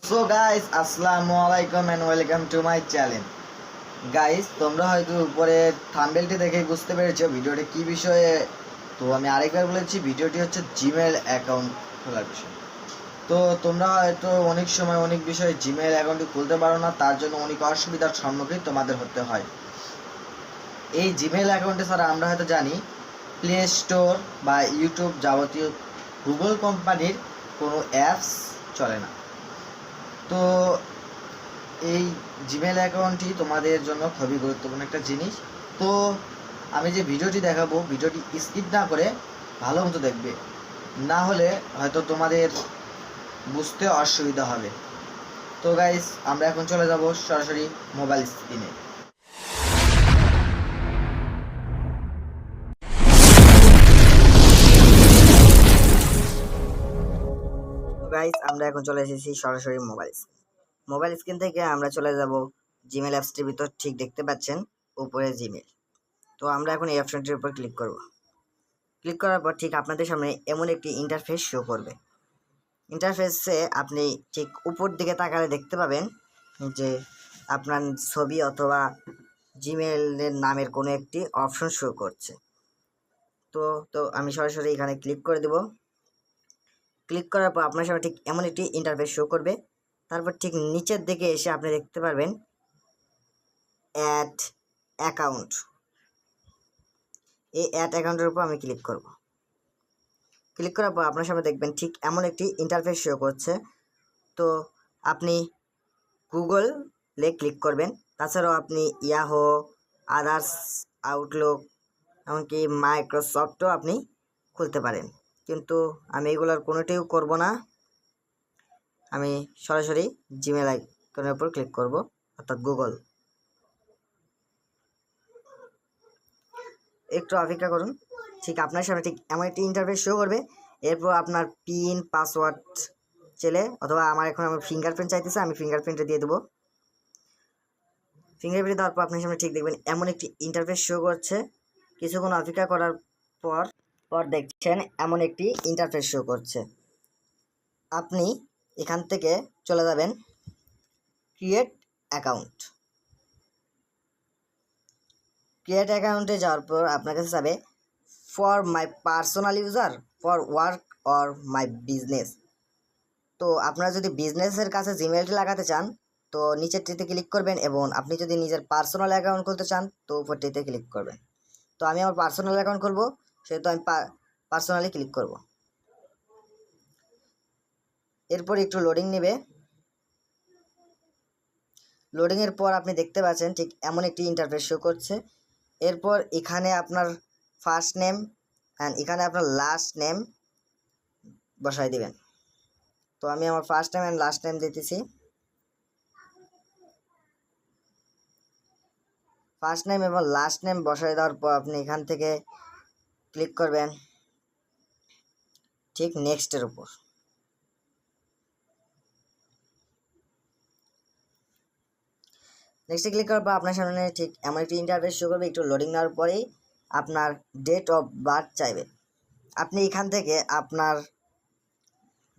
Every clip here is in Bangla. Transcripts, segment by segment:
সো গাইস আসসালামু আলাইকুম and welcome to my channel. Guys তোমরা হয়তো উপরে থাম্বনেলটি দেখেই বুঝতে পেরেছো ভিডিওটি কি বিষয়ে। তো আমি আরেকবার বলেছি, ভিডিওটি হচ্ছে জিমেল অ্যাকাউন্ট খোলার বিষয়। তো তোমরা হয়তো অনেক সময় অনেক বিষয়ে জিমেল অ্যাকাউন্টটি খুলতে পারো না, তার জন্য অনেক অসুবিধার সম্মুখীন তোমাদের হতে হয়। এই জিমেল অ্যাকাউন্টে ছাড়া আমরা হয়তো জানি প্লে স্টোর বা ইউটিউব যাবতীয় গুগল কোম্পানির কোনো অ্যাপস চলে না। তো এই জিমেল অ্যাকাউন্টটি তোমাদের জন্য খুবই গুরুত্বপূর্ণ একটা জিনিস। তো আমি যে ভিডিওটি দেখাবো, ভিডিওটি স্কিপ না করে ভালো মতো দেখবে, না হলে হয়তো তোমাদের বুঝতে অসুবিধা হবে। তো গাইস আমরা এখন চলে যাব সরাসরি মোবাইল স্ক্রিনে। গাইস আমরা এখন চলে এসেছি সরাসরি মোবাইল স্ক্রিন থেকে আমরা চলে যাব জিমেল অ্যাপসটির ভিতর। ঠিক দেখতে পাচ্ছেন উপরে জিমেল। তো আমরা এখন এই অপশনটির উপর ক্লিক করব। ক্লিক করার পর ঠিক আপনাদের সামনে এমন একটি ইন্টারফেস শো করবে। ইন্টারফেসে আপনি ঠিক উপর দিকে তাকালে দেখতে পাবেন যে আপনার ছবি অথবা জিমেলের নামের কোনো একটি অপশন শো করছে। তো তো আমি সরাসরি এখানে ক্লিক করে দেব। ক্লিক করার পর আপনার সামনে ঠিক এমন একটি ইন্টারফেস শো করবে। তারপর ঠিক নিচের দিকে এসে আপনি দেখতে পারবেন অ্যাড অ্যাকাউন্ট। এই অ্যাড অ্যাকাউন্টের উপর আমি ক্লিক করব। ক্লিক করার পর আপনার সামনে দেখবেন ঠিক এমন একটি ইন্টারফেস শো করছে। তো আপনি গুগলে ক্লিক করবেন। তাছাড়াও আপনি ইয়াহো, আদার্স, আউটলুক, এমনকি মাইক্রোসফটও আপনি খুলতে পারেন, কিন্তু আমি এগুলোর কোনোটিও করব না। আমি সরাসরি জিমেল আইকনের উপর ক্লিক করব, অর্থাৎ গুগল। একটু অপেক্ষা করুন। ঠিক আপনার সামনে ঠিক এমন একটি ইন্টারফেস শো করবে। এরপর আপনার পিন পাসওয়ার্ড চেলে, অথবা আমার ফিঙ্গারপ্রিন্ট চাইতেছে, আমি ফিঙ্গারপ্রিন্টে দিয়ে দেবো। ফিঙ্গারপ্রিন্ট দেওয়ার পর আপনার সামনে ঠিক দেখবেন এমন একটি ইন্টারফেস শো করছে। কিছুক্ষণ অপেক্ষা করার পর পর দেখছেন এমন একটি ইন্টারফেস শো করছে। আপনি এখান থেকে চলে যাবেন ক্রিয়েট অ্যাকাউন্ট। ক্রিয়েট অ্যাকাউন্টে যাওয়ার পর আপনার কাছে যাবে for my personal user, for work or my business. তো আপনারা যদি বিজনেসের কাছে জিমেলটি লাগাতে চান তো নিচেরটিতে ক্লিক করবেন, এবং আপনি যদি নিজের পার্সোনাল অ্যাকাউন্ট খুলতে চান তো উপরটিতে ক্লিক করবেন। তো আমি আমার পার্সোনাল অ্যাকাউন্ট খুলবো, সেহেতু আমি পার্সোনালি ক্লিক করব। এরপর একটু লোডিং নেবে। লোডিংয়ের পর আপনি দেখতে পাচ্ছেন ঠিক এমন একটি ইন্টারফেস শো করছে। এরপর এখানে আপনার ফার্স্ট নেম অ্যান্ড এখানে আপনার লাস্ট নেম বসাই দিবেন। তো আমি আমার first name and last name দিতেছি। ফার্স্ট নেম এবং লাস্ট নেম বসাই দেওয়ার পর আপনি এখান থেকে ক্লিক করবেন ঠিক নেক্সটের উপর। নেক্সটে ক্লিক করার পর আপনার সামনে ঠিক এমন একটি ইন্টারফেস শো করবে। একটু লোডিং নেওয়ার পরেই আপনার ডেট অফ বার্থ চাইবে। আপনি এখান থেকে আপনার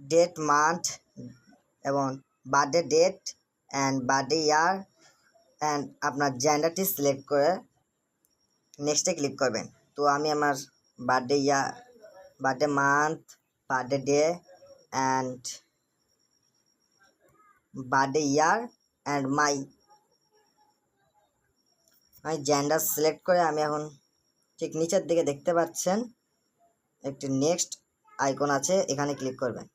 ডেট, মান্থ এবং birthday date and birthday year and আপনার জেন্ডারটি সিলেক্ট করে নেক্সটে ক্লিক করবেন। তো আমি আমার birthday year, birthday month, birthday day and birthday year and আমি জেন্ডার সিলেক্ট করে আমি এখন ঠিক নিচের দিকে দেখতে পাচ্ছেন একটি নেক্সট আইকন আছে, এখানে ক্লিক করবেন।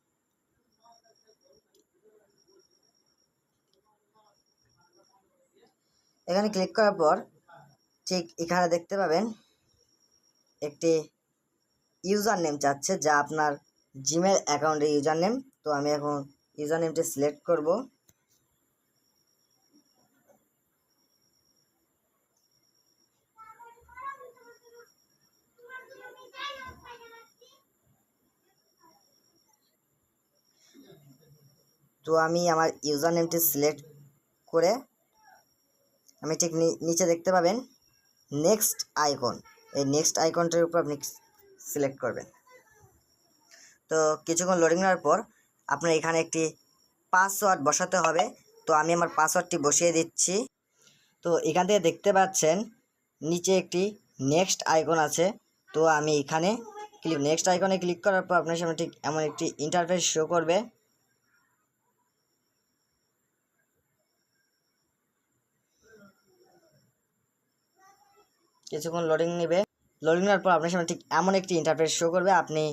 এখানে ক্লিক করার পর ঠিক এখানে দেখতে পাবেন একটি ইউজার নেম চাচ্ছে, যা আপনার জিমেল অ্যাকাউন্টের ইউজার নেম। তো আমি এখন ইউজার নেমটি সিলেক্ট করব। তো আমি আমার ইউজার নেমটি সিলেক্ট করে আমি ঠিক নিচে দেখতে পাবেন নেক্সট আইকন। এই নেক্সট আইকনটির উপর আপনি সিলেক্ট করবেন। তো কিছুক্ষণ লোডিং নেওয়ার পর আপনার এখানে একটি পাসওয়ার্ড বসাতে হবে। তো আমি আমার পাসওয়ার্ডটি বসিয়ে দিচ্ছি। তো এখান থেকে দেখতে পাচ্ছেন নিচে একটি নেক্সট আইকন আছে। তো আমি এখানে নেক্সট আইকনে ক্লিক করার পর আপনার সামনে ঠিক এমন একটি ইন্টারফেস শো করবে। কিছুক্ষণ লোডিং নেবে। লোডিং নেওয়ার পর আপনার সামনে ঠিক এমন একটি ইন্টারফেস শো করবে। আপনি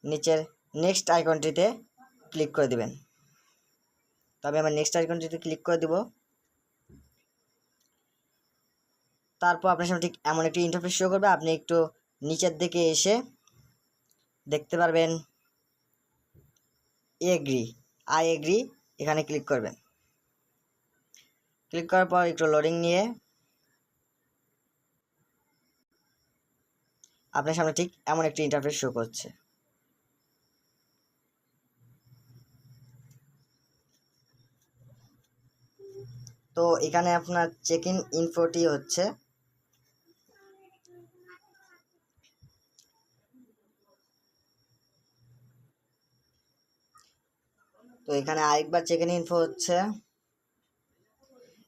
নিচের নেক্সট আইকনটিতে ক্লিক করে দিবেন। তবে আমার নেক্সট আইকনটিতে ক্লিক করে দিব। তারপর আপনার সামনে ঠিক এমন একটি ইন্টারফেস শো করবে। আপনি একটু নিচের দিকে এসে দেখতে পারবেন আই এগ্রি, এখানে ক্লিক করবেন। ক্লিক করার পর একটু লোডিং নিয়ে আপনার সামনে ঠিক এমন একটি ইন্টারফেস শো করছে। তো এখানে আপনার চেক ইন ইনফোটি হচ্ছে। তো এখানে আরেকবার চেক ইন ইনফো হচ্ছে।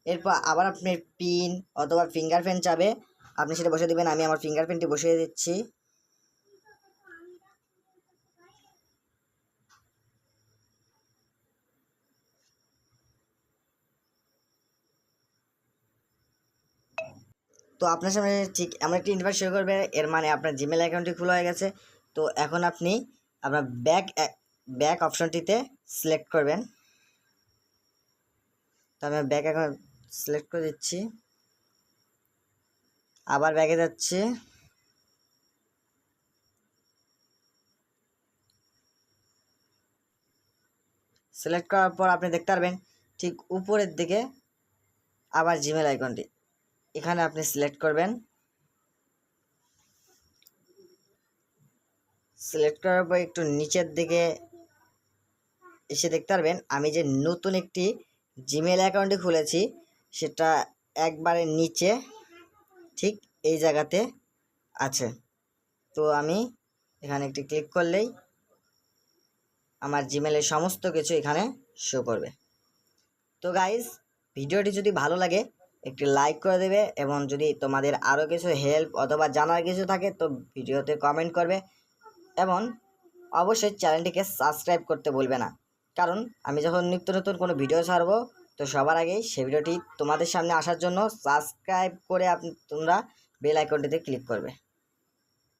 এরপর আবার আপনি পিন অথবা ফিঙ্গারপ্রিন্ট চাবে, আপনি সেটা বসিয়ে দেবেন। আমি আমার ফিঙ্গারপ্রিন্টটি বসিয়ে দিচ্ছি। তো আপনার সামনে ঠিক এমন একটি ইন্টারফেস শো করবে, এর মানে আপনার জিমেল অ্যাকাউন্টটি খোলা হয়ে গেছে। তো এখন আপনি আপনার ব্যাক অপশনটিতে সিলেক্ট করবেন। তো আমি ব্যাক অ্যাকাউন্ট সিলেক্ট করে দিচ্ছি। আবার ব্যাকে যাচ্ছি। সিলেক্ট করার পর আপনি দেখতে পারবেন ঠিক উপরের দিকে আবার জিমেল আইকনটি, এখানে আপনি সিলেক্ট করবেন। সিলেক্ট করার পর একটু নিচের দিকে এসে দেখতে পারবেন আমি যে নতুন একটি জিমেল অ্যাকাউন্টটি খুলেছি সেটা একবারে নিচে ঠিক এই জায়গাতে আছে। তো আমি এখানে একটি ক্লিক করলেই আমার জিমেলের সমস্ত কিছু এখানে শো করবে। তো গাইস, ভিডিওটি যদি ভালো লাগে একটি লাইক করে দেবে, এবং যদি তোমাদের আরও কিছু হেল্প অথবা জানার কিছু থাকে তো ভিডিওতে কমেন্ট করবে, এবং অবশ্যই চ্যানেলটিকে সাবস্ক্রাইব করতে ভুলবে না। কারণ আমি যখন নিত্য নতুন কোনো ভিডিও ছাড়বো তো সবার আগেই সেই ভিডিওটি তোমাদের সামনে আসার জন্য সাবস্ক্রাইব করে তোমরা বেল আইকনটিতে ক্লিক করবে।